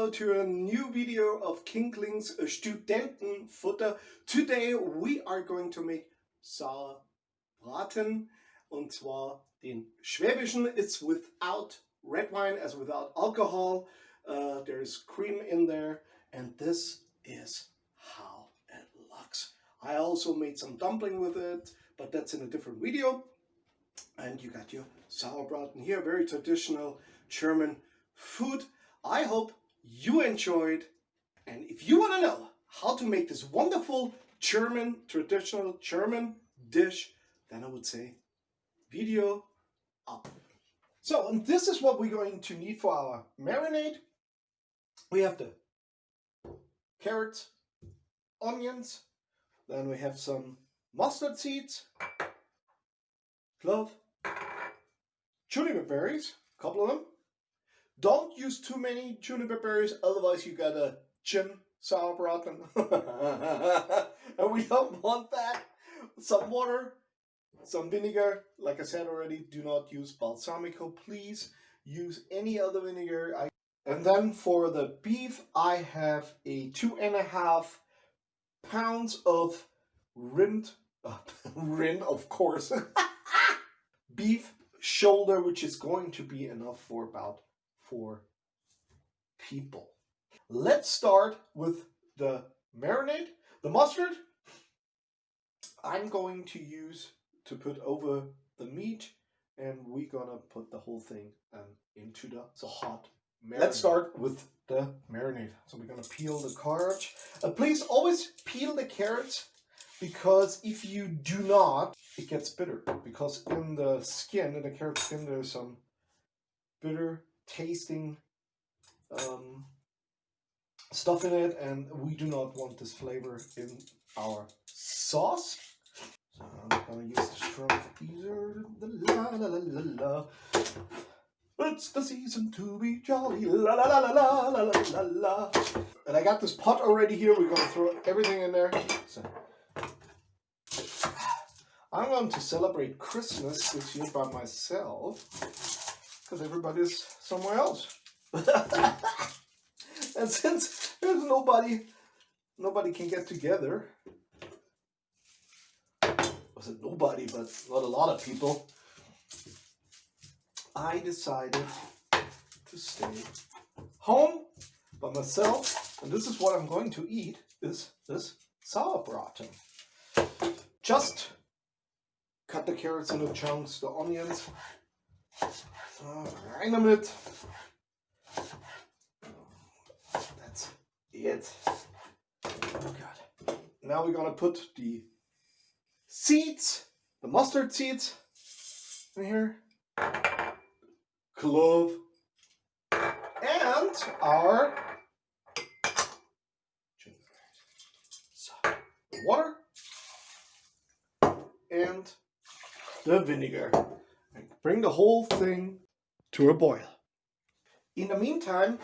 hello to a new video of King Kling's Studentenfutter. Today we are going to make Sauerbraten, und zwar den Schwäbischen. It's without red wine, as without alcohol. There's cream in there, and this is how it looks. I also made some dumpling with it, but that's in a different video. And you got your Sauerbraten here, very traditional German food. I hope you enjoyed, and if you want to know how to make this wonderful traditional German dish, then I would say video up. So, and this is what we're going to need for our marinade. We have the carrots, onions, then we have some mustard seeds, clove, juniper berries, a couple of them. Don't use too many juniper berries, otherwise you got a gin Sauerbraten. And we don't want that. Some water, some vinegar. Like I said already, do not use balsamico. Please use any other vinegar. And then for the beef, I have a 2.5 pounds of rind, of course, beef shoulder, which is going to be enough for about 4 people. Let's start with the marinade. The mustard I'm going to use to put over the meat, and we're gonna put the whole thing into the hot marinade. Let's start with the marinade. So we're gonna peel the carrot. Please always peel the carrots, because if you do not, it gets bitter, because in the skin, in the carrot skin, there's some bitter tasting stuff in it, and we do not want this flavor in our sauce. So I'm gonna use the strong teaser. La la la la la. It's the season to be jolly. La la la la la la la la. And I got this pot already here. We're gonna throw everything in there. So I'm going to celebrate Christmas this year by myself, because everybody's somewhere else. And since there's nobody can get together, I said nobody, but not a lot of people, I decided to stay home by myself, and this is what I'm going to eat, is this Sauerbraten. Just cut the carrots into chunks, the onions, grind them it. That's it. Oh God. Now we're gonna put the seeds, the mustard seeds in here, clove, and our water and the vinegar, and bring the whole thing to a boil. In the meantime,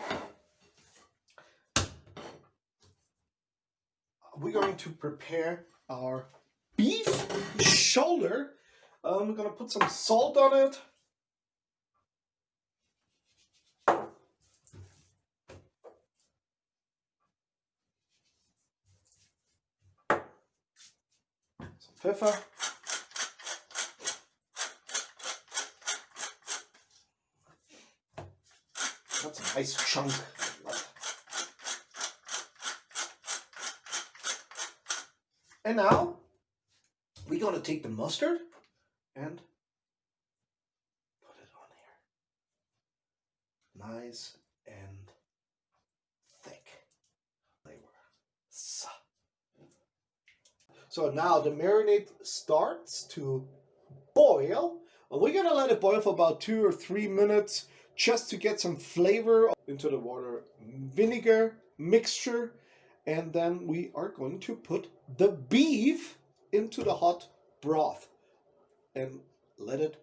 we're going to prepare our beef shoulder. We're going to put some salt on it. Some pepper. That's a nice chunk. And now we're going to take the mustard and put it on here. Nice and thick flavor. So now the marinade starts to boil. We're going to let it boil for about 2 or 3 minutes, just to get some flavor into the water vinegar mixture. And then we are going to put the beef into the hot broth and let it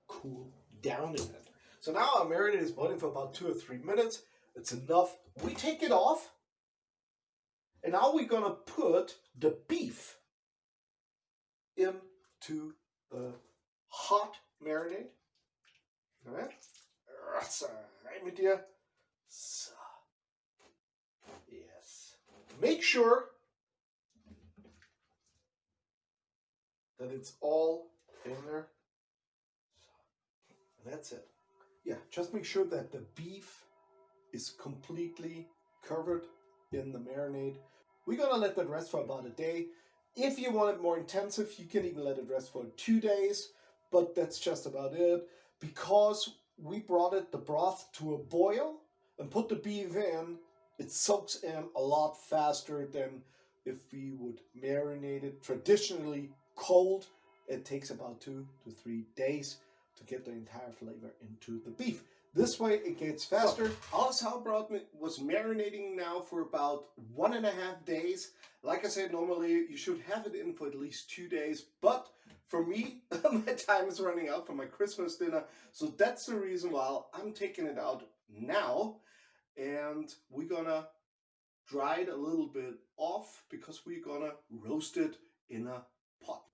cool down in it. So now our marinade is boiling for about 2 or 3 minutes. It's enough. We take it off. And now we're going to put the beef into the hot marinade. All right. Rein mit dir. So. make sure that it's all in there. That's it. Yeah, just make sure that the beef is completely covered in the marinade. We're gonna let that rest for about a day. If you want it more intensive, you can even let it rest for 2 days, but that's just about it. Because we brought the broth to a boil and put the beef in, it soaks in a lot faster than if we would marinate it traditionally cold. It takes about 2 to 3 days to get the entire flavor into the beef. This way it gets faster. So, our sauerbraten was marinating now for about 1.5 days. Like I said, normally you should have it in for at least 2 days. But for me, my time is running out for my Christmas dinner. So that's the reason why I'm taking it out now. And we're gonna dry it a little bit off because we're gonna roast it in a pot.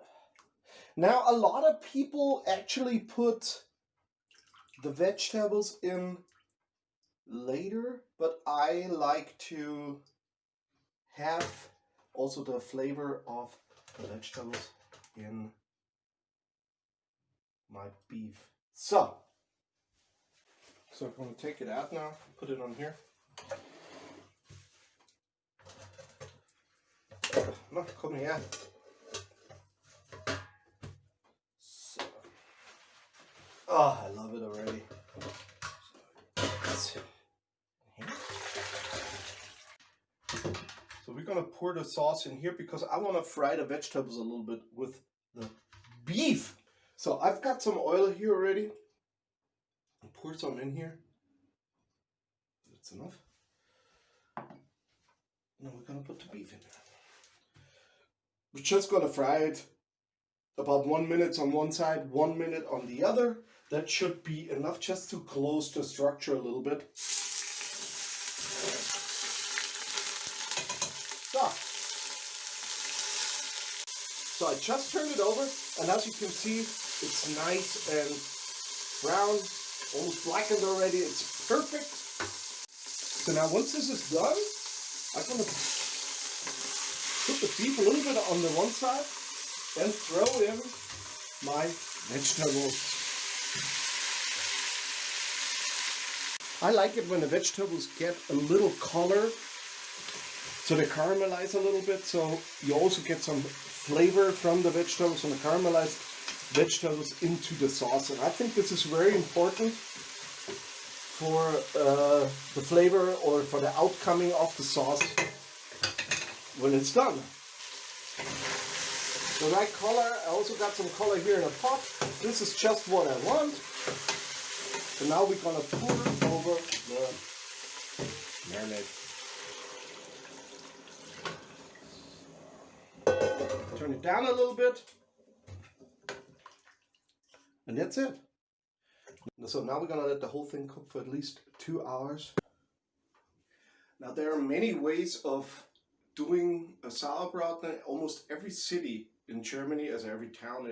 Now, a lot of people actually put the vegetables in later, but I like to have also the flavor of the vegetables in my beef. So I'm going to take it out now, put it on here. No, come here. So. Oh, I love it already. So we're gonna pour the sauce in here because I want to fry the vegetables a little bit with the beef. So I've got some oil here already. I'll pour some in here. That's enough. Now we're gonna put the beef in there. We're just gonna fry it about 1 minute on one side, 1 minute on the other. That should be enough just to close the structure a little bit. So I just turned it over, and as you can see, it's nice and brown, almost blackened already. It's perfect. So now once this is done, I'm going to put the beef a little bit on the one side and throw in my vegetables. I like it when the vegetables get a little color, so they caramelize a little bit, so you also get some flavor from the vegetables and the caramelized vegetables into the sauce. And I think this is very important for the flavor or for the outcoming of the sauce when it's done. The right color, I also got some color here in a pot. This is just what I want. So now we're gonna pour over the marinade. Turn it down a little bit. And that's it. So now we're gonna let the whole thing cook for at least 2 hours. Now there are many ways of doing a sauerbraten. Almost every city in Germany, as every town,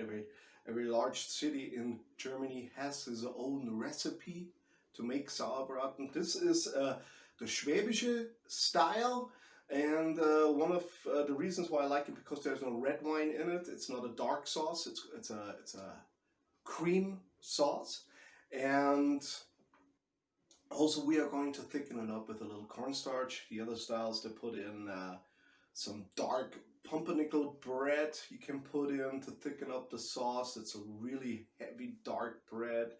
every large city in Germany has his own recipe to make sauerbraten. This is the Schwäbische style, and one of the reasons why I like it because there's no red wine in it. It's not a dark sauce. It's a cream sauce, and also we are going to thicken it up with a little cornstarch. The other styles they put in some dark pumpernickel bread you can put in to thicken up the sauce. It's a really heavy dark bread,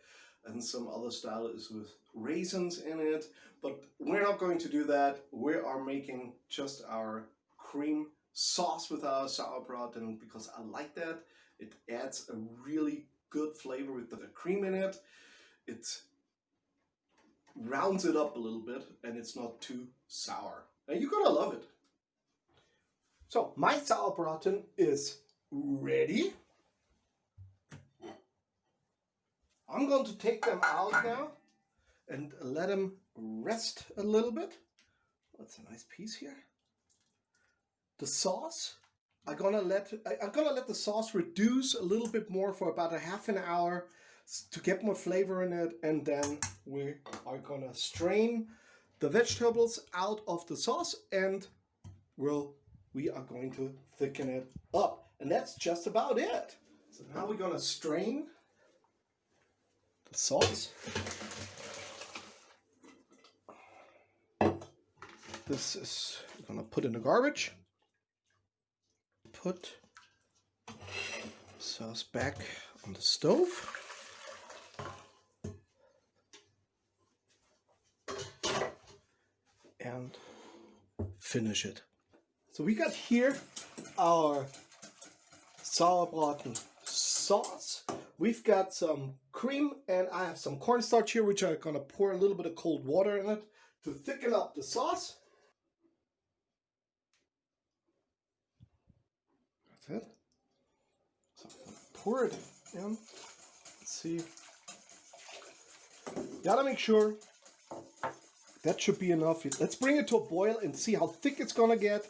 and some other style is with raisins in it, but we're not going to do that. We are making just our cream sauce with our sauerbraten because I like that. It adds a really good flavor with the cream in it. It rounds it up a little bit and it's not too sour. And you're gonna love it. So my sauerbraten is ready. I'm going to take them out now and let them rest a little bit. That's a nice piece here. The sauce, I'm gonna let the sauce reduce a little bit more for about a half an hour to get more flavor in it, and then we are gonna strain the vegetables out of the sauce and well, we are going to thicken it up. And that's just about it. So now we're going to strain the sauce. This is going to put in the garbage. Put sauce back on the stove. And finish it. So we got here our Sauerbraten sauce. We've got some cream and I have some cornstarch here, which I'm going to pour a little bit of cold water in it to thicken up the sauce. That's it. So I'm going to pour it in. Let's see. Gotta make sure that should be enough. Let's bring it to a boil and see how thick it's gonna get.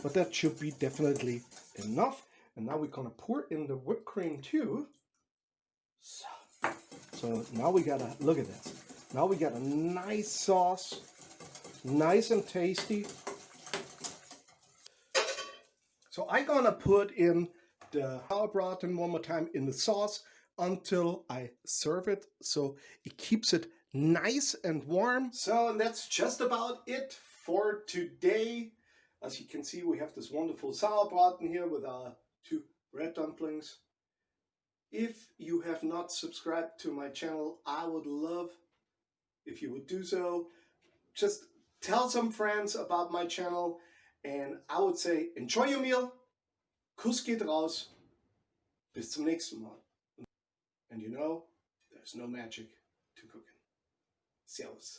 But that should be definitely enough. And now we're gonna pour in the whipped cream too. So now we gotta, look at this. Now we got a nice sauce, nice and tasty. So I'm gonna put in the Sauerbraten one more time in the sauce until I serve it, so it keeps it nice and warm. So that's just about it for today. As you can see, we have this wonderful Sauerbraten here with our 2 red dumplings. If you have not subscribed to my channel, I would love if you would do so. Just tell some friends about my channel, and I would say enjoy your meal. Kuss geht raus. Bis zum nächsten Mal. And you know, there's no magic to cooking. Servus.